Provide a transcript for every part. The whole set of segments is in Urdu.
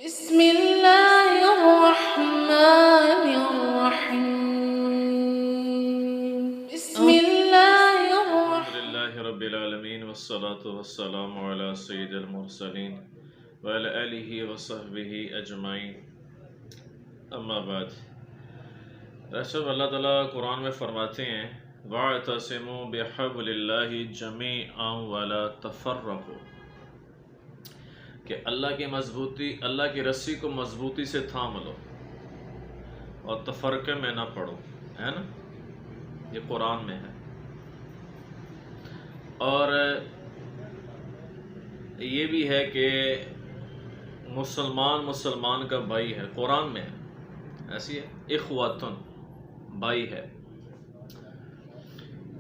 بسم اللہ الرحمن الرحیم بسم اللہ الرحمن الحمدللہ رب العالمین والصلاة والسلام علی سید المرسلین وعلی آلہ وصحبہ اجمعین، اما بعد۔ رسول اللہ تعالیٰ قرآن میں فرماتے ہیں وَاعْتَصِمُوا بِحَبْلِ اللَّهِ جَمِيعًا وَلَا تَفَرَّقُوا، کہ اللہ کی مضبوطی، اللہ کی رسی کو مضبوطی سے تھام لو اور تفرقے میں نہ پڑو، ہے نا؟ یہ قرآن میں ہے۔ اور یہ بھی ہے کہ مسلمان کا بھائی ہے، قرآن میں ہے، ایسی ہے اخواتن، بھائی ہے۔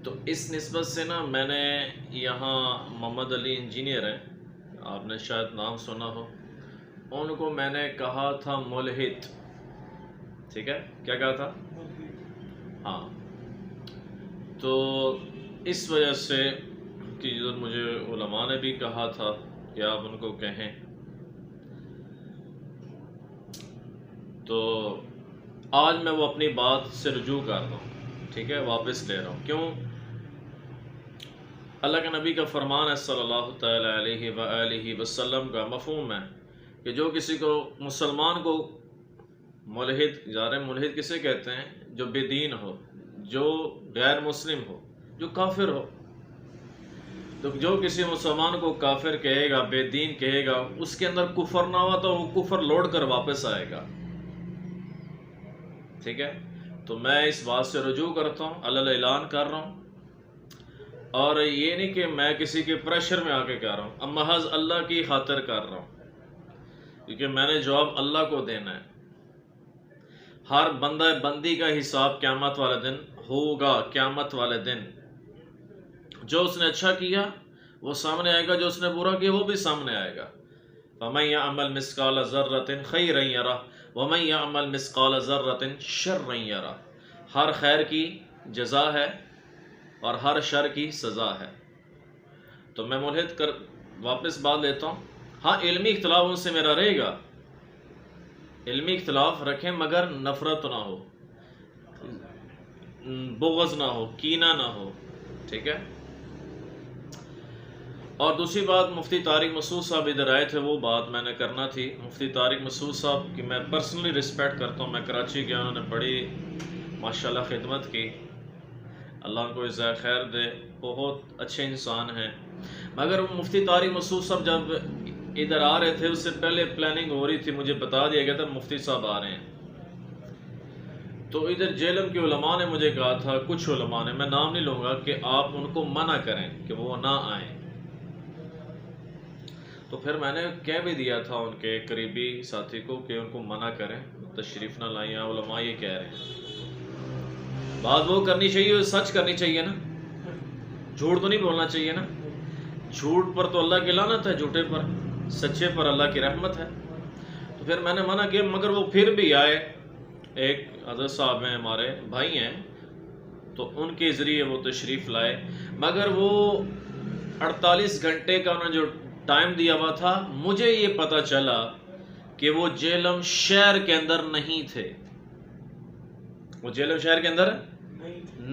تو اس نسبت سے نا میں نے یہاں محمد علی انجینئر ہیں، آپ نے شاید نام سنا ہو، ان کو میں نے کہا تھا ملحد، ٹھیک ہے؟ کیا کہا تھا؟ ہاں، تو اس وجہ سے کہ مجھے علماء نے بھی کہا تھا کہ آپ ان کو کہیں، تو آج میں وہ اپنی بات سے رجوع کر رہا ہوں، ٹھیک ہے؟ واپس لے رہا ہوں۔ کیوں؟ اللہ کے نبی کا فرمان ہے صلی اللہ تعالیٰ علیہ وآلہ وسلم کا مفہوم ہے کہ جو کسی کو، مسلمان کو ملحد، ملحد کسے کہتے ہیں؟ جو بے دین ہو، جو غیر مسلم ہو، جو کافر ہو۔ تو جو کسی مسلمان کو کافر کہے گا، بے دین کہے گا، اس کے اندر کفر نہ ہوا تو وہ کفر لوٹ کر واپس آئے گا، ٹھیک ہے؟ تو میں اس بات سے رجوع کرتا ہوں، اعلان کر رہا ہوں، اور یہ نہیں کہ میں کسی کے پریشر میں آ کے کہہ رہا ہوں، اب محض اللہ کی خاطر کر رہا ہوں، کیونکہ میں نے جواب اللہ کو دینا ہے۔ ہر بندہ بندی کا حساب قیامت والے دن ہوگا، قیامت والے دن جو اس نے اچھا کیا وہ سامنے آئے گا، جو اس نے برا کیا وہ بھی سامنے آئے گا۔ فَمَن يَعْمَلْ مِثْقَالَ ذَرَّةٍ خَيْرًا يَرَهُ وَمَن يَعْمَلْ مِثْقَالَ ذَرَّةٍ شَرًّا يَرَهُ، ہر خیر کی جزا ہے اور ہر شر کی سزا ہے۔ تو میں ملحد کر واپس بات لیتا ہوں۔ ہاں، علمی اختلاف ان سے میرا رہے گا، علمی اختلاف رکھیں، مگر نفرت نہ ہو، بغض نہ ہو، کینہ نہ ہو، ٹھیک ہے؟ اور دوسری بات، مفتی طارق مسعود صاحب ادھر آئے تھے، وہ بات میں نے کرنا تھی۔ مفتی طارق مسعود صاحب کی میں پرسنلی رسپیکٹ کرتا ہوں، میں کراچی گیا، انہوں نے بڑی ماشاءاللہ خدمت کی، اللہ ان کو جزائے خیر دے، بہت اچھے انسان ہیں۔ مگر مفتی طارق مسعود صاحب جب ادھر آ رہے تھے، اس سے پہلے پلاننگ ہو رہی تھی، مجھے بتا دیا گیا تھا مفتی صاحب آ رہے ہیں۔ تو ادھر جیلم کے علماء نے مجھے کہا تھا، کچھ علماء نے، میں نام نہیں لوں گا، کہ آپ ان کو منع کریں کہ وہ نہ آئیں۔ تو پھر میں نے کہہ بھی دیا تھا ان کے قریبی ساتھی کو کہ ان کو منع کریں، تشریف نہ لائیں، علماء یہ کہہ رہے ہیں۔ بات وہ کرنی چاہیے، سچ کرنی چاہیے نا، جھوٹ تو نہیں بولنا چاہیے نا۔ جھوٹ پر تو اللہ کی لعنت ہے، جھوٹے پر، سچے پر اللہ کی رحمت ہے۔ تو پھر میں نے منع کیا، مگر وہ پھر بھی آئے۔ ایک حضرت صاحب ہیں، ہمارے بھائی ہیں، تو ان کے ذریعے وہ تشریف لائے، مگر وہ 48 گھنٹے کا انہوں نے جو ٹائم دیا ہوا تھا، مجھے یہ پتہ چلا کہ وہ جیلم شہر کے اندر نہیں تھے، وہ جیلم شہر کے اندر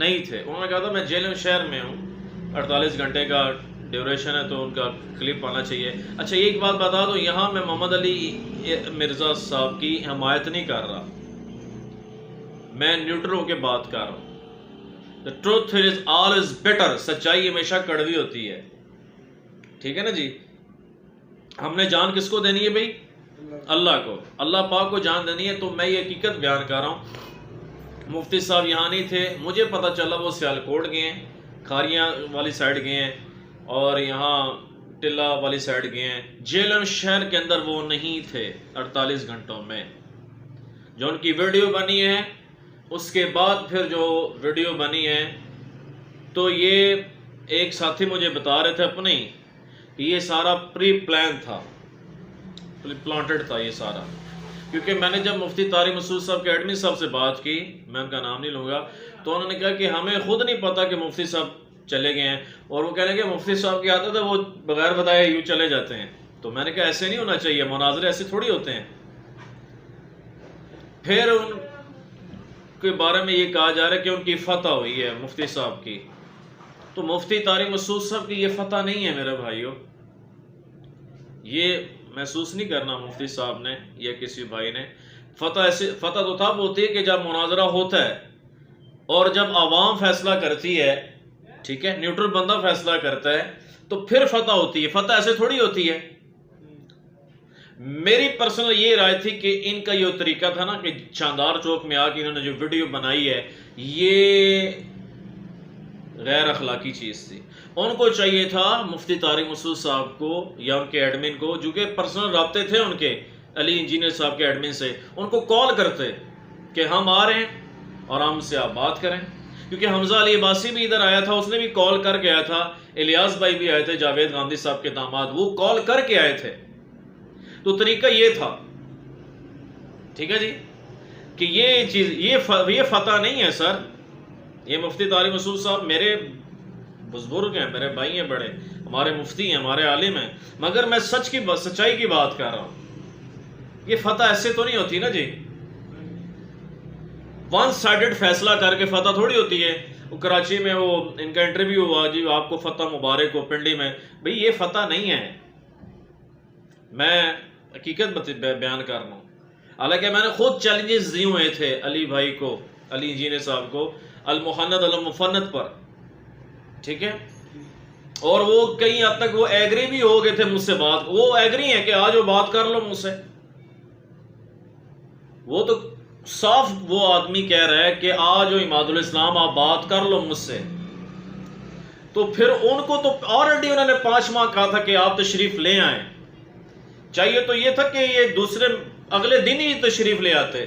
نہیں تھے۔ انہوں نے کہا تھا میں جیلم شہر میں ہوں، 48 گھنٹے کا ڈیوریشن ہے تو ان کا کلپ آنا چاہیے۔ اچھا، یہ ایک بات بتا دو، یہاں میں محمد علی مرزا صاحب کی حمایت نہیں کر رہا، میں نیوٹرل ہو کے بات کر رہا ہوں۔ The truth is always bitter، سچائی ہمیشہ کڑوی ہوتی ہے، ٹھیک ہے نا جی؟ ہم نے جان کس کو دینی ہے بھائی؟ اللہ کو، اللہ پاک کو جان دینی ہے۔ تو میں یہ حقیقت بیان کر رہا ہوں، مفتی صاحب یہاں نہیں تھے، مجھے پتہ چلا وہ سیالکوٹ گئے ہیں، کھاریاں والی سائڈ گئے ہیں، اور یہاں ٹلہ والی سائڈ گئے ہیں۔ جیلم شہر کے اندر وہ نہیں تھے 48 گھنٹوں میں۔ جو ان کی ویڈیو بنی ہے، اس کے بعد پھر جو ویڈیو بنی ہے، تو یہ ایک ساتھی مجھے بتا رہے تھے اپنے ہی کہ یہ سارا پری پلان تھا، پلانٹڈ تھا یہ سارا۔ کیونکہ میں نے جب مفتی طارق مسعود صاحب کے ایڈمن صاحب سے بات کی، میں ان کا نام نہیں لوں گا، تو انہوں نے کہا کہ ہمیں خود نہیں پتا کہ مفتی صاحب چلے گئے ہیں، اور وہ کہنے کہ مفتی صاحب کی عادت ہے وہ بغیر بتائے یوں چلے جاتے ہیں۔ تو میں نے کہا ایسے نہیں ہونا چاہیے، مناظرے ایسے تھوڑی ہوتے ہیں، پھر ان کے بارے میں یہ کہا جا رہا ہے کہ ان کی فتح ہوئی ہے مفتی صاحب کی. تو مفتی طارق مسعود صاحب کی یہ فتح نہیں ہے میرے بھائیوں. یہ محسوس نہیں کرنا مفتی صاحب نے یا کسی بھائی نے. فتح تو تب ہوتی ہے کہ جب مناظرہ ہوتا ہے اور جب عوام فیصلہ کرتی ہے, ٹھیک ہے, نیوٹرل بندہ فیصلہ کرتا ہے تو پھر فتح ہوتی ہے. فتح ایسے تھوڑی ہوتی ہے. میری پرسنل یہ رائے تھی کہ ان کا یہ طریقہ تھا نا کہ چاندار چوک میں آ کے انہوں نے جو ویڈیو بنائی ہے یہ غیر اخلاقی چیز تھی. ان کو چاہیے تھا مفتی طارق مسعود صاحب کو یا ان کے ایڈمن کو, جو کہ پرسنل رابطے تھے ان کے علی انجینئر صاحب کے ایڈمن سے, ان کو کال کرتے کہ ہم آ رہے ہیں اور ہم سے آپ بات کریں. کیونکہ حمزہ علی عباسی بھی ادھر آیا تھا, اس نے بھی کال کر کے آیا تھا. الیاس بھائی بھی آئے تھے, جاوید گاندھی صاحب کے داماد, وہ کال کر کے آئے تھے. تو طریقہ یہ تھا, ٹھیک ہے جی, کہ یہ چیز یہ فتح نہیں ہے سر. یہ مفتی طارق مسعود صاحب میرے بزرگ ہیں, میرے بھائی ہیں بڑے, ہمارے مفتی ہیں, ہمارے عالم ہیں, مگر میں سچائی کی بات کر رہا ہوں. یہ فتح ایسے تو نہیں ہوتی نا جی, ون سائیڈڈ فیصلہ کر کے فتح تھوڑی ہوتی ہے. وہ کراچی میں وہ ان کا انٹرویو ہوا, جی آپ کو فتح مبارک ہو پنڈی میں. بھئی یہ فتح نہیں ہے, میں حقیقت بیان کر رہا ہوں. حالانکہ میں نے خود چیلنجز دیے ہوئے تھے علی بھائی کو, علی انجینئر صاحب کو, المحند المفند پر, ٹھیک ہے, اور وہ کئی حد تک وہ ایگری بھی ہو گئے تھے مجھ سے بات. وہ ایگری ہیں کہ آج وہ بات کر لو مجھ سے. وہ تو صاف وہ آدمی کہہ رہا ہے کہ آج عماد الاسلام آپ بات کر لو مجھ سے. تو پھر ان کو تو آلریڈی انہوں نے 5 ماہ کہا تھا کہ آپ تشریف لے آئیں. چاہیے تو یہ تھا کہ یہ اگلے دن ہی تشریف لے آتے.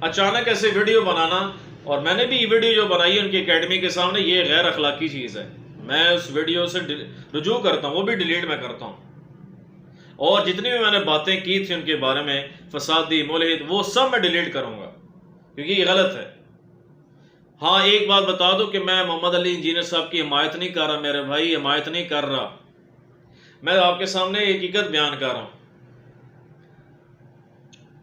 اچانک ایسے ویڈیو بنانا, اور میں نے بھی یہ ویڈیو جو بنائی ہے ان کی اکیڈمی کے سامنے, یہ غیر اخلاقی چیز ہے. میں اس ویڈیو سے رجوع کرتا ہوں, وہ بھی ڈیلیٹ میں کرتا ہوں. اور جتنی بھی میں نے باتیں کی تھی ان کے بارے میں, فسادی, ملحد, وہ سب میں ڈیلیٹ کروں گا کیونکہ یہ غلط ہے. ہاں ایک بات بتا دو کہ میں محمد علی انجینئر صاحب کی حمایت نہیں کر رہا میرے بھائی, حمایت نہیں کر رہا. میں آپ کے سامنے حقیقت بیان کر رہا ہوں,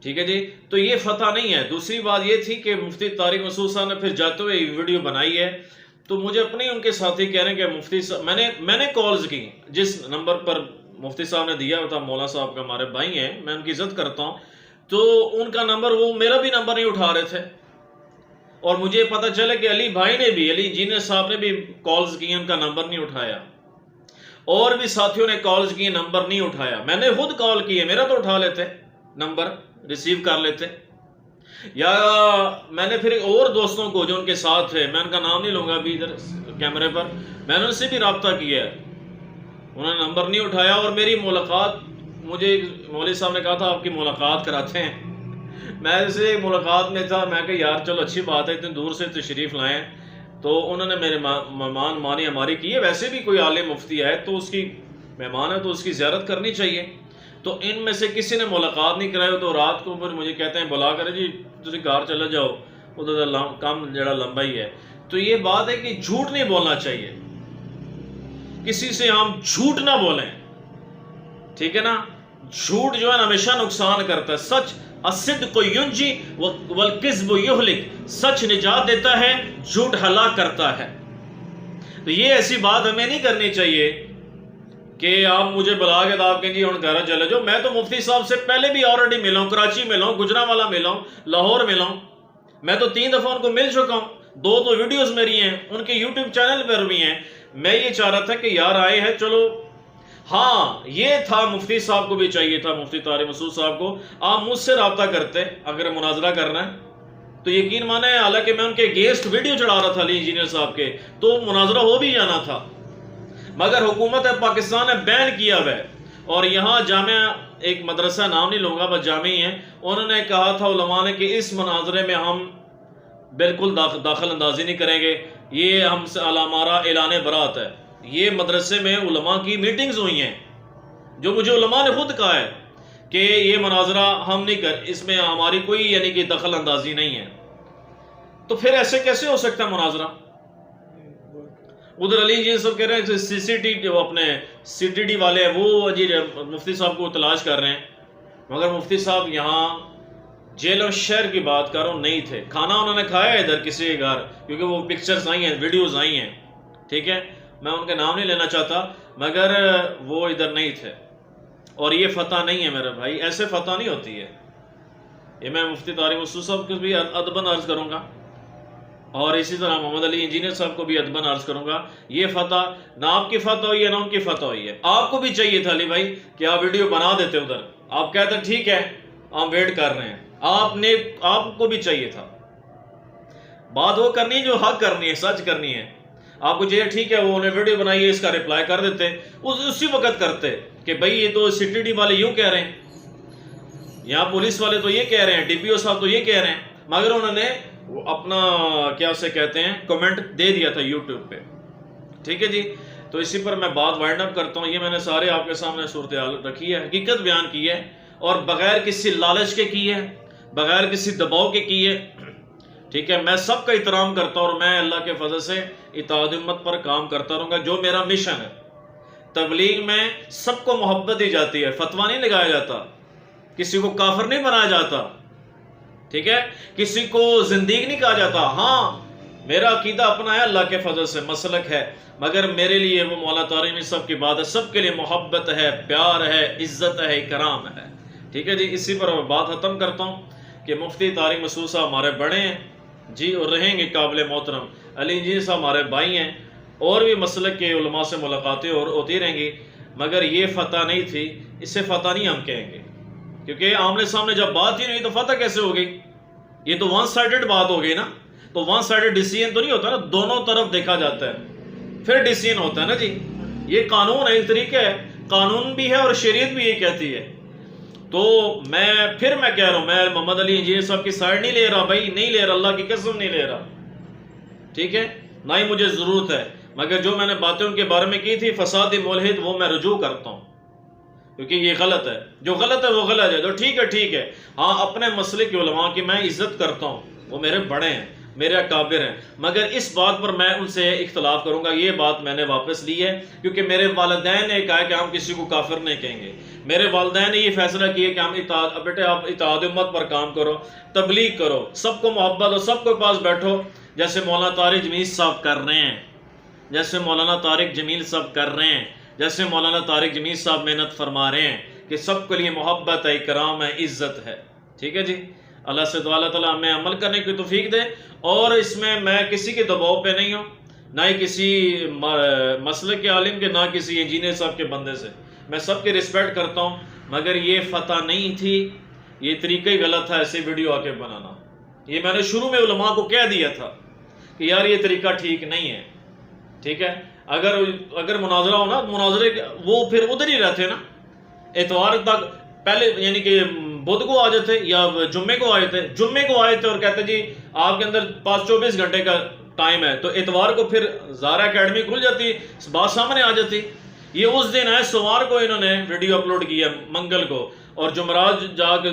ٹھیک ہے جی. تو یہ فتح نہیں ہے. دوسری بات یہ تھی کہ مفتی طارق مسعود صاحب نے پھر جاتے ہوئے یہ ویڈیو بنائی ہے, تو مجھے اپنے ان کے ساتھی کہہ رہے ہیں کہ مفتی صاحب, میں نے کالز کی جس نمبر پر مفتی صاحب نے دیا تھا, مولا صاحب کا ہمارے بھائی ہیں, میں ان کی عزت کرتا ہوں, تو ان کا نمبر, وہ میرا بھی نمبر نہیں اٹھا رہے تھے. اور مجھے پتہ چلا کہ علی بھائی نے بھی, علی انجینئر صاحب نے بھی کالز کی, ان کا نمبر نہیں اٹھایا. اور بھی ساتھیوں نے کالز کی, نمبر نہیں اٹھایا. میں نے خود کال کی ہے, میرا تو اٹھا لیتے, نمبر ریسیو کر لیتے. یا میں نے پھر اور دوستوں کو جو ان کے ساتھ تھے, میں ان کا نام نہیں لوں گا ابھی ادھر کیمرے پر, میں نے ان سے بھی رابطہ کیا ہے, انہوں نے نمبر نہیں اٹھایا. اور میری ملاقات, مجھے مولوی صاحب نے کہا تھا آپ کی ملاقات کراتے ہیں. میں اسے ملاقات میں تھا, میں کہ یار چلو اچھی بات ہے, اتنی دور سے تشریف لائیں. تو انہوں نے میرے مہمان مانی ہماری کی ہے. ویسے بھی کوئی عالم مفتی ہے تو اس کی مہمان ہے تو اس کی زیارت کرنی چاہیے. تو ان میں سے کسی نے ملاقات نہیں کرائی, تو رات کو پھر مجھے کہتے ہیں بلا کر جی تسی گھر چلے جاؤ, ادھر کام جڑا لمبا ہی ہے. تو یہ بات ہے کہ جھوٹ نہیں بولنا چاہیے, کسی سے ہم جھوٹ نہ بولیں, ٹھیک ہے نا. جھوٹ جو ہے ہمیشہ نقصان کرتا ہے. سچ الصدق ینجی والکذب یہلک, سچ نجات دیتا ہے, جھوٹ ہلاک کرتا ہے. تو یہ ایسی بات ہمیں نہیں کرنی چاہیے کہ آپ مجھے بلا کے آپ کہیں جی ہوں گھر چلے جاؤ. میں تو مفتی صاحب سے پہلے بھی آلریڈی ملا ہوں, کراچی ملا ہوں, گجرانوالا ملا ہوں, لاہور ملا ہوں. میں تو 3 دفعہ ان کو مل چکا ہوں, 2 تو ویڈیوز میری ہیں, ان کے یوٹیوب چینل پر بھی ہیں. میں یہ چاہ رہا تھا کہ یار آئے ہیں چلو. ہاں یہ تھا مفتی صاحب کو بھی چاہیے تھا, مفتی طارق مسعود صاحب کو, آپ مجھ سے رابطہ کرتے اگر مناظرہ کرنا ہے تو. یقین مانے حالانکہ میں ان کے گیسٹ ویڈیو چڑھا رہا تھا علی انجینئر صاحب کے, تو مناظرہ ہو بھی جانا تھا, مگر حکومت پاکستان نے بین کیا ہوا ہے. اور یہاں جامعہ, ایک مدرسہ نام نہیں لوں گا بس جامعہ ہی ہے, انہوں نے کہا تھا علماء نے کہ اس مناظرے میں ہم بالکل داخل اندازی نہیں کریں گے, یہ ہم سے ہمارا اعلان برات ہے. یہ مدرسے میں علماء کی میٹنگز ہوئی ہیں, جو مجھے علماء نے خود کہا ہے کہ یہ مناظرہ ہم نہیں اس میں ہماری کوئی یعنی کہ دخل اندازی نہیں ہے. تو پھر ایسے کیسے ہو سکتا ہے مناظرہ؟ ادھر علی جی صاحب کہہ رہے ہیں سی ٹی ڈی والے ہیں, وہ جی مفتی صاحب کو تلاش کر رہے ہیں, مگر مفتی صاحب یہاں جیل اور شہر کی بات کر رہا ہوں، نہیں تھے. کھانا انہوں نے کھایا ادھر کسی کے گھر، کیونکہ وہ پکچرز آئی ہیں، ویڈیوز آئی ہیں، ٹھیک ہے، میں ان کے نام نہیں لینا چاہتا، مگر وہ ادھر نہیں تھے. اور یہ فتح نہیں ہے میرے بھائی، ایسے فتح نہیں ہوتی ہے. یہ میں مفتی طارق مسعود صاحب کو بھی ادباً عرض کروں گا، اور اسی طرح محمد علی انجینئر صاحب کو بھی ادباً عرض کروں گا، یہ فتح نہ آپ کی فتح ہوئی ہے نہ ان کی فتح ہوئی ہے. آپ کو بھی چاہیے تھا علی بھائی کہ آپ ویڈیو بنا دیتے ادھر، آپ کہتے ٹھیک ہے ہم ویٹ کر رہے ہیں. آپ کو بھی چاہیے تھا. بات وہ کرنی ہے جو حق کرنی ہے، سچ کرنی ہے. آپ کو چاہیے ٹھیک ہے وہ انہیں ویڈیو بنائی ہے، اس کا رپلائی کر دیتے، اسی وقت کرتے کہ بھائی یہ تو سی ٹی ڈی والے یوں کہہ رہے ہیں، یہاں پولیس والے تو یہ کہہ رہے ہیں، ڈی پی او صاحب تو یہ کہہ رہے ہیں، مگر انہوں نے اپنا کیا اسے کہتے ہیں کمنٹ دے دیا تھا یوٹیوب پہ. ٹھیک ہے جی. تو اسی پر میں بات وائنڈ اپ کرتا ہوں. یہ میں نے سارے آپ کے سامنے صورتحال رکھی ہے، حقیقت بیان کی ہے، اور بغیر کسی لالچ کے کی ہے، بغیر کسی دباؤ کے کی ہے. ٹھیک ہے، میں سب کا احترام کرتا ہوں، اور میں اللہ کے فضل سے اتحاد امت پر کام کرتا رہوں گا. جو میرا مشن ہے، تبلیغ میں سب کو محبت دی جاتی ہے، فتویٰ نہیں لگایا جاتا، کسی کو کافر نہیں بنایا جاتا، ٹھیک ہے، کسی کو زندیق نہیں کہا جاتا. ہاں میرا عقیدہ اپنا ہے، اللہ کے فضل سے مسلک ہے، مگر میرے لیے وہ مولا طارق سب کی بات ہے، سب کے لیے محبت ہے، پیار ہے، عزت ہے، اکرام ہے. ٹھیک ہے جی. اسی پر میں بات ختم کرتا ہوں کہ مفتی طارق مسعود صاحب ہمارے بڑے ہیں جی، اور رہیں گے قابل محترم. علی انجینئر صاحب ہمارے بھائی ہیں، اور بھی مسلک کے علماء سے ملاقاتیں اور ہوتی رہیں گی، مگر یہ فتح نہیں تھی، اسے فتح نہیں ہم کہیں گے، کیونکہ آمنے سامنے جب بات ہی نہیں تو فتح کیسے ہو گئی؟ یہ تو ون سائیڈڈ بات ہو گئی نا. تو ون سائیڈڈ ڈیسیژن تو نہیں ہوتا نا، دونوں طرف دیکھا جاتا ہے پھر ڈیسیژن ہوتا ہے نا جی. یہ قانون ہے، ایک طریقہ ہے، قانون بھی ہے اور شریعت بھی یہ کہتی ہے. تو میں کہہ رہا ہوں، میں محمد علی انجینئر صاحب کی سائڈ نہیں لے رہا بھائی، نہیں لے رہا، اللہ کی قسم نہیں لے رہا، ٹھیک ہے، نہ ہی مجھے ضرورت ہے. مگر جو میں نے باتیں ان کے بارے میں کی تھی فسادی ملحد، وہ میں رجوع کرتا ہوں، کیونکہ یہ غلط ہے. جو غلط ہے وہ غلط ہے. تو ٹھیک ہے. ہاں اپنے مسلک کے علماء کی میں عزت کرتا ہوں، وہ میرے بڑے ہیں، میرے اکابر ہیں، مگر اس بات پر میں ان سے اختلاف کروں گا. یہ بات میں نے واپس لی ہے، کیونکہ میرے والدین نے کہا کہ ہم کسی کو کافر نہیں کہیں گے. میرے والدین نے یہ فیصلہ کیا کہ ہم بیٹے آپ اتحاد امت پر کام کرو، تبلیغ کرو، سب کو محبت ہو، سب کو پاس بیٹھو، جیسے مولانا طارق جمیل صاحب کر رہے ہیں، جیسے مولانا طارق جمیل صاحب کر رہے ہیں، جیسے مولانا طارق جمیل صاحب محنت فرما رہے ہیں کہ سب کے لیے محبت ہے، اکرام ہے، عزت ہے. ٹھیک ہے جی. اللہ سے دعا اللہ تعالیٰ ہمیں عمل کرنے کی توفیق دے. اور اس میں کسی کے دباؤ پہ نہیں ہوں، نہ ہی کسی مسلک کے عالم کے، نہ کسی انجینئر صاحب کے بندے سے. میں سب کے رسپیکٹ کرتا ہوں، مگر یہ فتح نہیں تھی، یہ طریقہ ہی غلط تھا ایسے ویڈیو آ کے بنانا. یہ میں نے شروع میں علماء کو کہہ دیا تھا کہ یار یہ طریقہ ٹھیک نہیں ہے. ٹھیک ہے. اگر مناظرہ ہو نا، مناظرے وہ پھر ادھر ہی رہتے نا، اتوار تک پہلے، یعنی کہ بدھ کو آ جاتے یا جمعے کو آئے تھے اور کہتے جی آپ کے اندر 24 گھنٹے کا ٹائم ہے، تو اتوار کو پھر زارا اکیڈمی کھل جاتی، بات سامنے آ جاتی. یہ اس دن ہے، سوموار کو انہوں نے ویڈیو اپلوڈ کیا، منگل کو، اور جمعرات جا کے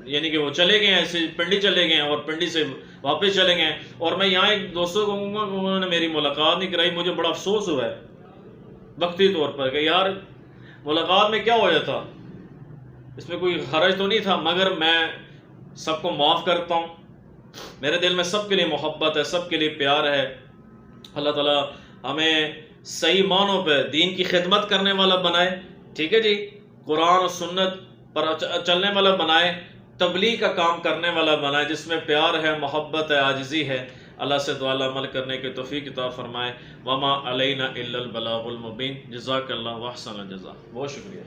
یعنی کہ وہ چلے گئے ایسے پنڈی چلے گئے اور پنڈی سے واپس چلے گئے. اور میں یہاں ایک دوستوں کو کہوں گا کہ انہوں نے میری ملاقات نہیں کرائی، مجھے بڑا افسوس ہوا ہے وقتی طور پر کہ یار ملاقات میں کیا ہو جاتا، اس میں کوئی حرج تو نہیں تھا، مگر میں سب کو معاف کرتا ہوں. میرے دل میں سب کے لیے محبت ہے، سب کے لیے پیار ہے. اللہ تعالیٰ ہمیں صحیح معنوں پہ دین کی خدمت کرنے والا بنائے. ٹھیک ہے جی. قرآن و سنت پر چلنے والا بنائے، تبلیغ کا کام کرنے والا بنائے، جس میں پیار ہے، محبت ہے، عاجزی ہے. اللہ سے دعا عمل کرنے کی توفیق عطا فرمائے. وما علینا الا البلاغ المبین. جزاک اللہ واحسن الجزاء. بہت شکریہ.